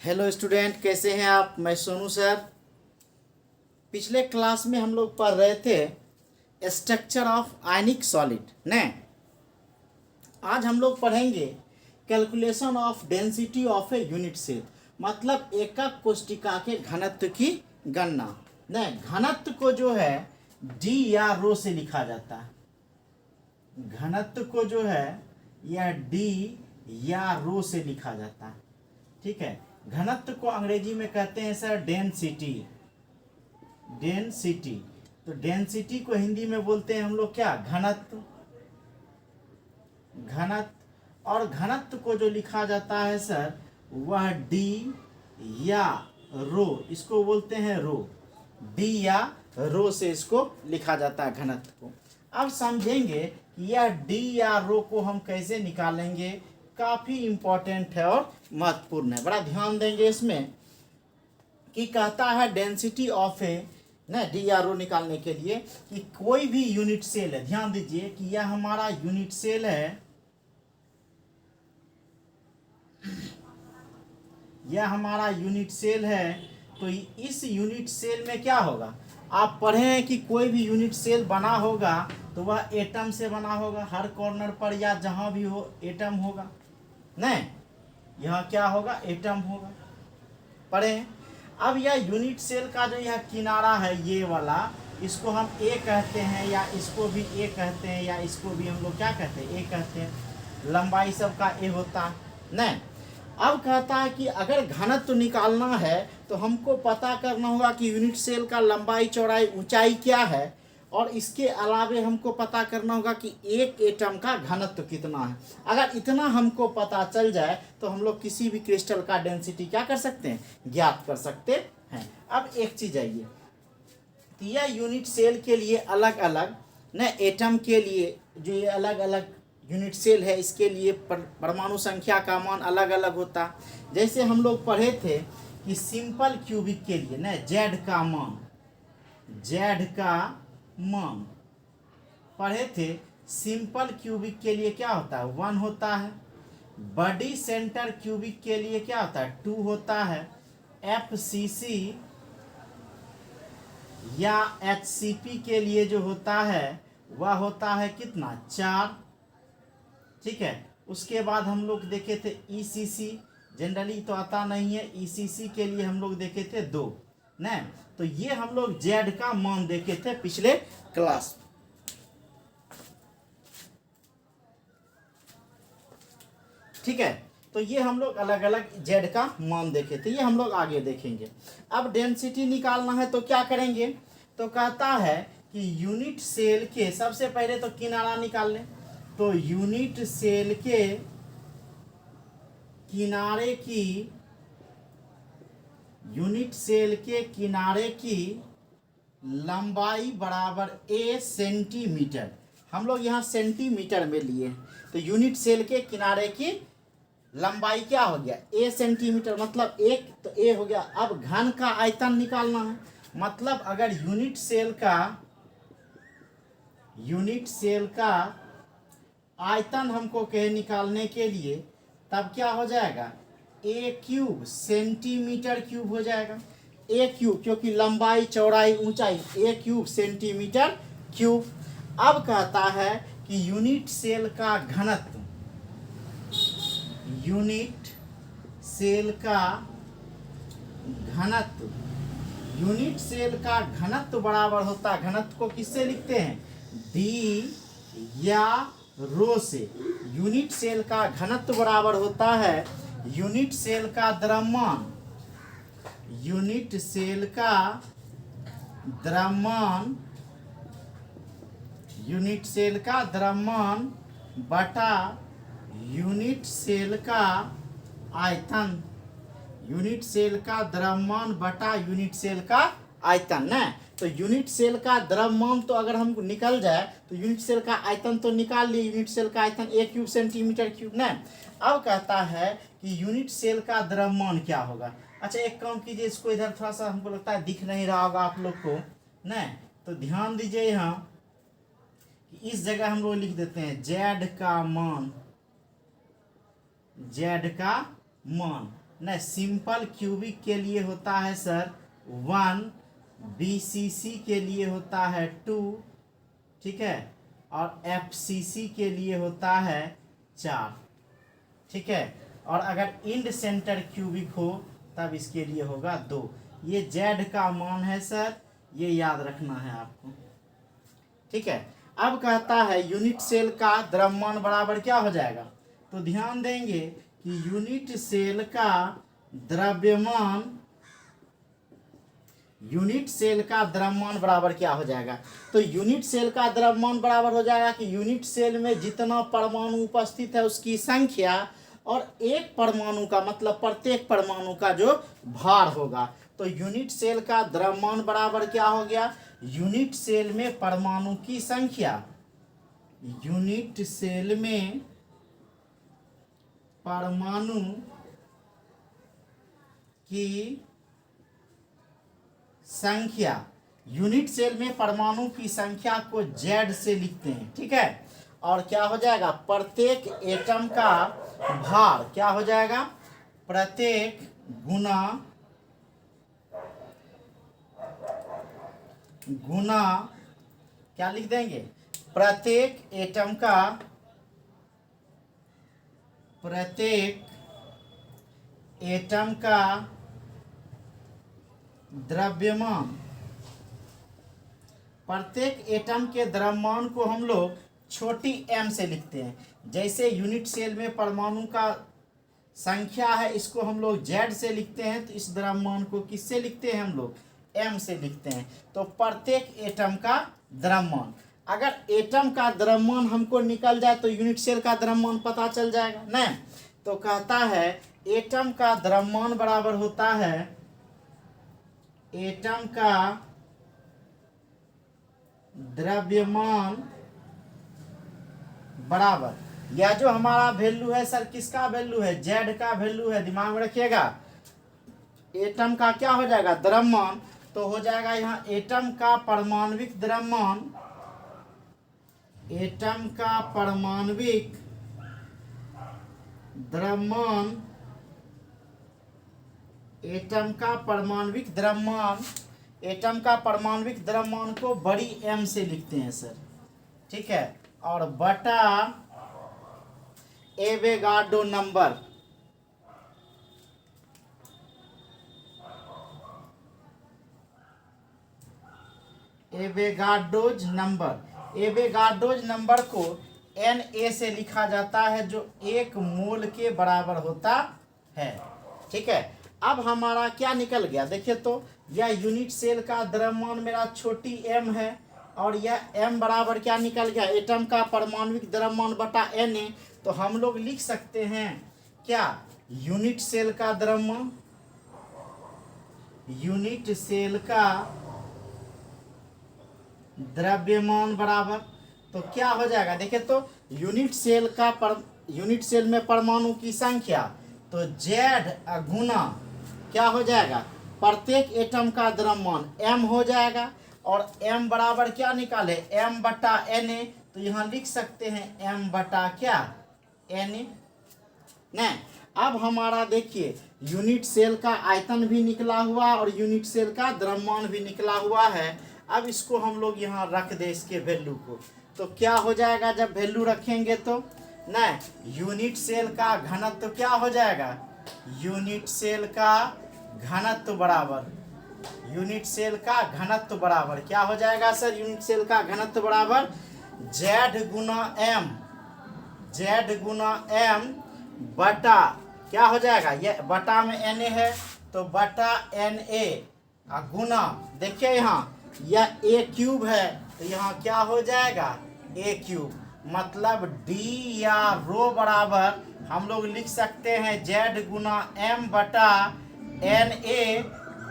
Hello student, कैसे हैं आप। मैं सोनू सर। पिछले क्लास में हम लोग पढ़ रहे थे स्ट्रक्चर ऑफ आयनिक सॉलिड ने। आज हम लोग पढ़ेंगे calculation of density of a unit cell, मतलब एकक कोशिका के घनत्व की गणना। ने घनत्व को जो है डी या रो से लिखा जाता है। घनत्व को जो है यह डी या रो से लिखा जाता है। ठीक है, घनत्व को अंग्रेजी में कहते हैं सर डेंसिटी। डेंसिटी, तो डेंसिटी को हिंदी में बोलते हैं हम लोग क्या, घनत्व। घनत्व, और घनत्व को जो लिखा जाता है सर वह डी या रो, इसको बोलते हैं रो। डी या रो से इसको लिखा जाता है घनत्व को। अब समझेंगे कि यह डी या रो को हम कैसे निकालेंगे। काफ़ी इम्पोर्टेंट है और महत्वपूर्ण है, बड़ा ध्यान देंगे इसमें। कि कहता है डेंसिटी ऑफ ए ना डी आर ओ निकालने के लिए कि कोई भी यूनिट सेल है। ध्यान दीजिए कि यह हमारा यूनिट सेल है, यह हमारा यूनिट सेल है। तो इस यूनिट सेल में क्या होगा, आप पढ़े हैं कि कोई भी यूनिट सेल बना होगा तो वह एटम से बना होगा। हर कॉर्नर पर या जहां भी हो एटम होगा। नहीं, यहाँ क्या होगा, एटम होगा। पढ़े हैं। अब यह यूनिट सेल का जो यह किनारा है ये वाला, इसको हम ए कहते हैं, या इसको भी ए कहते हैं, या इसको भी हम लोग क्या कहते हैं, ए कहते हैं। लंबाई सबका ए होता है। नहीं, अब कहता है कि अगर घनत्व निकालना है तो हमको पता करना होगा कि यूनिट सेल का लंबाई चौड़ाई ऊंचाई क्या है, और इसके अलावे हमको पता करना होगा कि एक एटम का घनत्व कितना है। अगर इतना हमको पता चल जाए तो हम लोग किसी भी क्रिस्टल का डेंसिटी क्या कर सकते हैं, ज्ञात कर सकते हैं। अब एक चीज आइए, तो यह यूनिट सेल के लिए अलग अलग न, एटम के लिए जो ये अलग अलग यूनिट सेल है इसके लिए परमाणु संख्या का मान अलग अलग होता। जैसे हम लोग पढ़े थे कि सिंपल क्यूबिक के लिए न जेड का मान, जेड का मान पढ़े थे। सिंपल क्यूबिक के लिए क्या होता है, 1 होता है। बड़ी सेंटर क्यूबिक के लिए क्या होता है, 2 होता है। एफसीसी या एचसीपी के लिए जो होता है वह होता है कितना, 4। ठीक है, उसके बाद हम लोग देखे थे ईसीसी, जनरली तो आता नहीं है। ईसीसी के लिए हम लोग देखे थे 2 न। तो ये हम लोग जेड का मान देखे थे पिछले क्लास। ठीक है, तो ये हम लोग अलग अलग जेड का मान देखे थे, ये हम लोग आगे देखेंगे। अब डेंसिटी निकालना है तो क्या करेंगे, तो कहता है कि यूनिट सेल के सबसे पहले तो किनारा निकाल लें। तो यूनिट सेल के किनारे की, यूनिट सेल के किनारे की लंबाई बराबर ए सेंटीमीटर। हम लोग यहाँ सेंटीमीटर में लिए, तो यूनिट सेल के किनारे की लंबाई क्या हो गया, ए सेंटीमीटर, मतलब एक, तो ए हो गया। अब घन का आयतन निकालना है, मतलब अगर यूनिट सेल का आयतन हमको कहे निकालने के लिए, तब क्या हो जाएगा, ए क्यूब सेंटीमीटर क्यूब हो जाएगा। ए क्यूब क्योंकि लंबाई चौड़ाई ऊंचाई, ए क्यूब सेंटीमीटर क्यूब। अब कहता है कि यूनिट सेल का घनत्व, यूनिट सेल का घनत्व, यूनिट सेल का घनत्व बराबर होता है, घनत्व को किससे लिखते हैं, डी या रो से। यूनिट सेल का घनत्व बराबर होता है यूनिट सेल का द्रव्यमान, यूनिट सेल का द्रव्यमान, यूनिट सेल का द्रव्यमान बटा यूनिट सेल का आयतन, यूनिट सेल का द्रव्यमान बटा यूनिट सेल का आयतन न। तो यूनिट सेल का द्रव्यमान तो अगर हम निकल जाए तो यूनिट सेल का आयतन तो निकाल लिए, यूनिट सेल का आयतन ए क्यूब सेंटीमीटर क्यूब न। अब कहता है कि यूनिट सेल का द्रव्यमान क्या होगा। अच्छा, एक काम कीजिए, इसको इधर थोड़ा सा, हमको लगता है दिख नहीं रहा होगा आप लोग को न, तो ध्यान दीजिए यहाँ कि इस जगह हम लोग लिख देते हैं जेड का मान, जेड का मान नहीं, सिंपल क्यूबिक के लिए होता है सर 1, BCC के लिए होता है 2, ठीक है, और FCC के लिए होता है 4, ठीक है। और अगर इंड सेंटर क्यूबिक हो तब इसके लिए होगा 2। ये Z का मान है सर, ये याद रखना है आपको, ठीक है। अब कहता है यूनिट सेल का द्रव्यमान बराबर क्या हो जाएगा, तो ध्यान देंगे कि यूनिट सेल का द्रव्यमान बराबर क्या हो जाएगा, तो यूनिट सेल का द्रव्यमान बराबर हो जाएगा कि यूनिट सेल में जितना परमाणु उपस्थित है उसकी संख्या और एक परमाणु का मतलब प्रत्येक परमाणु का जो भार होगा। तो यूनिट सेल का द्रव्यमान बराबर क्या हो गया, यूनिट सेल में परमाणु की संख्या, यूनिट सेल में परमाणु की संख्या, यूनिट सेल में परमाणु की संख्या को Z से लिखते हैं, ठीक है। और क्या हो जाएगा, प्रत्येक एटम का भार क्या हो जाएगा, प्रत्येक गुना क्या लिख देंगे, प्रत्येक एटम का द्रव्यमान, प्रत्येक एटम के द्रव्यमान को हम लोग छोटी m से लिखते हैं। जैसे यूनिट सेल में परमाणु का संख्या है, इसको हम लोग Z से लिखते हैं, तो इस द्रव्यमान को किससे लिखते हैं हम लोग, m से लिखते हैं। तो प्रत्येक एटम का द्रव्यमान, अगर एटम का द्रव्यमान हमको निकल जाए तो यूनिट सेल का द्रव्यमान पता चल जाएगा ना। तो कहता है एटम का द्रव्यमान बराबर होता है, एटम का द्रव्यमान बराबर, यह जो हमारा वैल्यू है सर किसका वैल्यू है, Z का वैल्यू है, दिमाग में रखिएगा। एटम का क्या हो जाएगा, द्रव्यमान, तो हो जाएगा यहाँ एटम का परमाणविक द्रव्यमान, एटम का परमाणविक द्रव्यमान, एटम का परमाणविक द्रव्यमान, एटम का परमाणविक द्रव्यमान को बड़ी M से लिखते हैं सर, ठीक है। और बटा एवोगाड्रो नंबर, एवोगाड्रोज नंबर को Na से लिखा जाता है जो 1 मोल के बराबर होता है, ठीक है। अब हमारा क्या निकल गया, देखिए तो यह यूनिट सेल का द्रव्यमान मेरा छोटी m है और यह m बराबर क्या निकल गया, एटम का परमाणविक द्रव्यमान बटा Na। तो हम लोग लिख सकते हैं क्या, यूनिट सेल का द्रव्यमान, यूनिट सेल का द्रव्यमान बराबर, तो क्या हो जाएगा, देखिए तो यूनिट सेल में परमाणु की संख्या, तो Z गुना क्या हो जाएगा, प्रत्येक एटम का द्रव्यमान m हो जाएगा। और m बराबर क्या निकाले, m बटा Na, तो यहाँ लिख सकते हैं m बटा क्या, Na। नहीं, अब हमारा देखिए यूनिट सेल का आयतन भी निकला हुआ और यूनिट सेल का द्रव्यमान भी निकला हुआ है। अब इसको हम लोग यहाँ रख दे इसके वैल्यू को, तो क्या हो जाएगा, जब वैल्यू रखेंगे तो नहीं, यूनिट सेल का घनत्व क्या हो जाएगा, यूनिट सेल का घनत्व बराबर, यूनिट सेल का घनत्व बराबर क्या हो जाएगा सर, यूनिट सेल का घनत्व बराबर Z गुना M बटा क्या हो जाएगा, ये बटा में Na है तो बटा Na गुना, देखिए यहाँ यह A³ है तो यहाँ क्या हो जाएगा, A³, मतलब D या रो बराबर हम लोग लिख सकते हैं Z गुना M बटा Na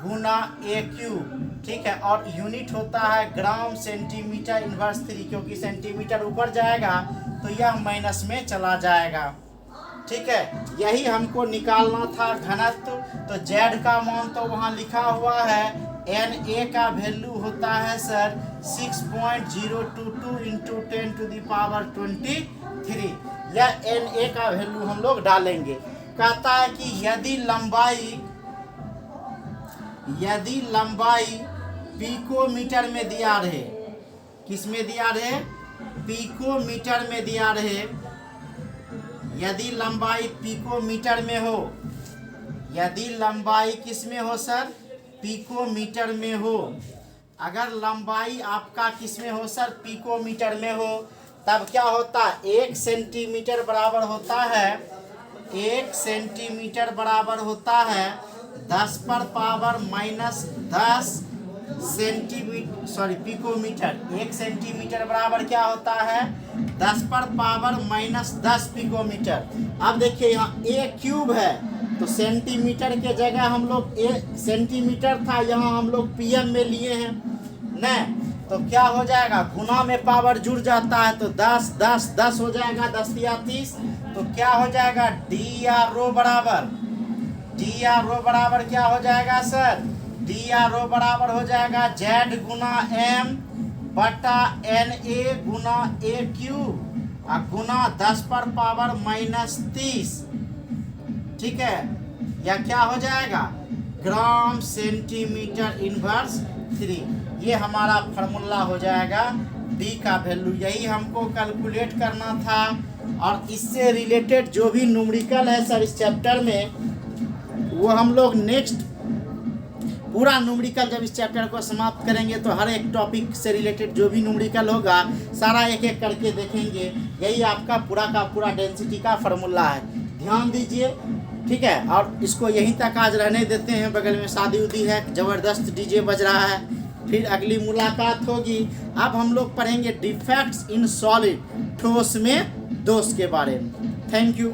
गुना A³, ठीक है। और यूनिट होता है ग्राम सेंटीमीटर इनवर्स 3, क्योंकि सेंटीमीटर ऊपर जाएगा तो यह माइनस में चला जाएगा, ठीक है। यही हमको निकालना था घनत्व। तो Z का मान तो वहाँ लिखा हुआ है, Na का वैल्यू होता है सर 6.022 इंटू 10⁻23। यह Na का वैल्यू हम लोग डालेंगे। कहता है कि यदि लंबाई पिकोमीटर में दिया रहे, किस में दिया रहे, पिकोमीटर में दिया रहे, यदि लंबाई पिकोमीटर में हो, यदि लंबाई किस में हो सर, पिकोमीटर में हो, अगर लंबाई आपका किस में हो सर, पिकोमीटर में हो, तब क्या होता है, 1 सेंटीमीटर बराबर होता है, 1 सेंटीमीटर बराबर होता है 10 पर power minus 10 centimetre, sorry picometre. 1 centimetre बराबर क्या होता है, 10 पर पावर माइनस 10 पिकोमीटर। अब देखिए यहाँ a क्यूब है, तो सेंटीमीटर के जगह हम लोग सेंटीमीटर था, यहाँ हम लोग pm में लिए हैं न, तो क्या हो जाएगा, गुना में पावर जुड़ जाता है, तो 10 10 10 हो जाएगा, 10 या 30, तो क्या हो जाएगा, डी आर रो बराबर क्या हो जाएगा सर, डी आर रो बराबर हो जाएगा जेड गुना एम बटा एन ए गुना ए क्यूब और गुना 10 पर पावर माइनस 30, ठीक है, या क्या हो जाएगा, ग्राम सेंटीमीटर इनवर्स 3। ये हमारा फार्मूला हो जाएगा b का वैल्यू, यही हमको कैलकुलेट करना था। और इससे रिलेटेड जो भी न्यूमेरिकल है सर इस चैप्टर में, वो हम लोग नेक्स्ट पूरा न्यूमेरिकल जब इस चैप्टर को समाप्त करेंगे तो हर एक टॉपिक से रिलेटेड जो भी न्यूमेरिकल होगा सारा एक एक करके देखेंगे। यही आपका पूरा का पूरा डेंसिटी का फार्मूला है, ध्यान दीजिए, ठीक है। और इसको यहीं तक आज रहने देते हैं, बगल में शादी उदी है, ज़बरदस्त डीजे बज रहा है, फिर अगली मुलाकात होगी। अब हम लोग पढ़ेंगे डिफेक्ट्स इन सॉलिड, ठोस में दोष के बारे में। Thank you.